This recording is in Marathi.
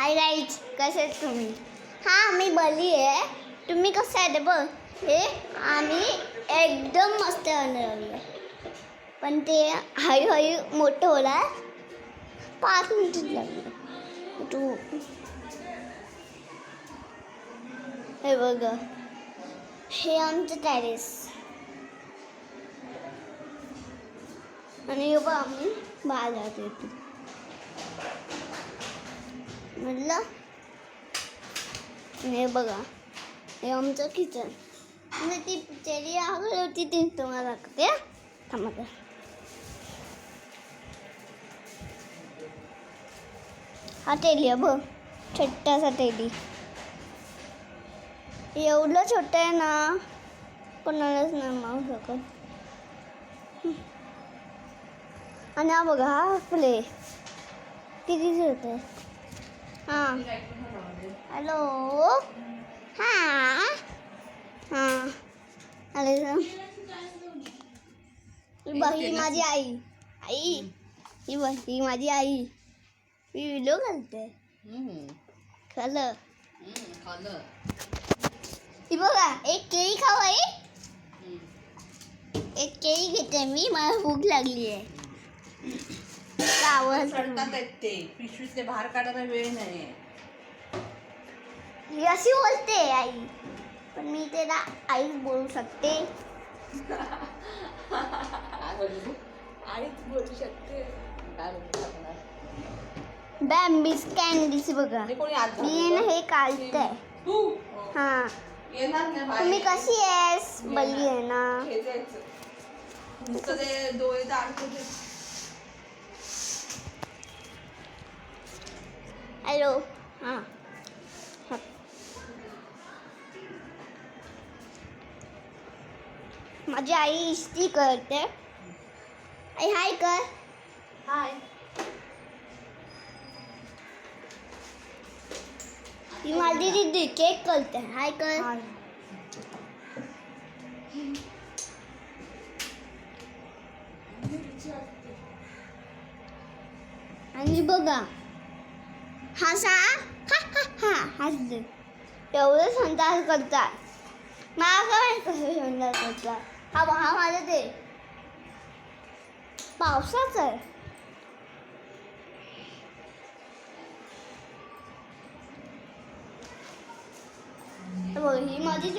हाय गाईज, कसे आहेत तुम्ही? हां, मी बली आहे. तुम्ही कसं आहे ते बघ. हे आम्ही एकदम मस्त बनवलं, पण ते हळूहळू मोठं होणार. 5 मिनिट लागले. तू हे बघ, हे आमचं टेरेस आणि हे बघ आम्ही बाहेर जात येतो म्हटलं. हे बघा, हे आमचं किचन. म्हणजे ती पिचेरी होती ती तुम्हाला दाखवते. थांबा, हा टेली आहे बघ, छोटासा टेली. एवढं छोटं आहे ना, कोणालाच नाही मारू शकत. आणि हा बघा, हा प्ले किती छोटं आहे. हां हॅलो, हां हां अरे ही माझी आई. ही माझी आई. मी व्हिडिओ घालते. खाल्लं. ही बघा, एक केळी खाऊ आहे. एक केळी घेते मी, मला भूक लागली आहे. ते पिशवीतले बाहेर काढायला वेळ नाही. ही अशी बोलते आई, पण मी त्याला आई बोलू शकते. आईच बोलू शकते. बॅम्बीज कॅन्डीज बघा. मी ना हे काढते. हां, येणार नाही. तुम्ही कशी आहेस? बली आहे ना. नुसतं ते डोळे दाखवते. हॅलो, हां माझी आई इस्त्री करते. आई हाय कर. हाय. ही माझी दीदी केक करते. हाय कर. आणि बघा, हसा हा हा हा हसते. एवढं संतास करतात. मला काय कसं संतास करतात. हा माझं ते पावसाचं आहे. ही माझी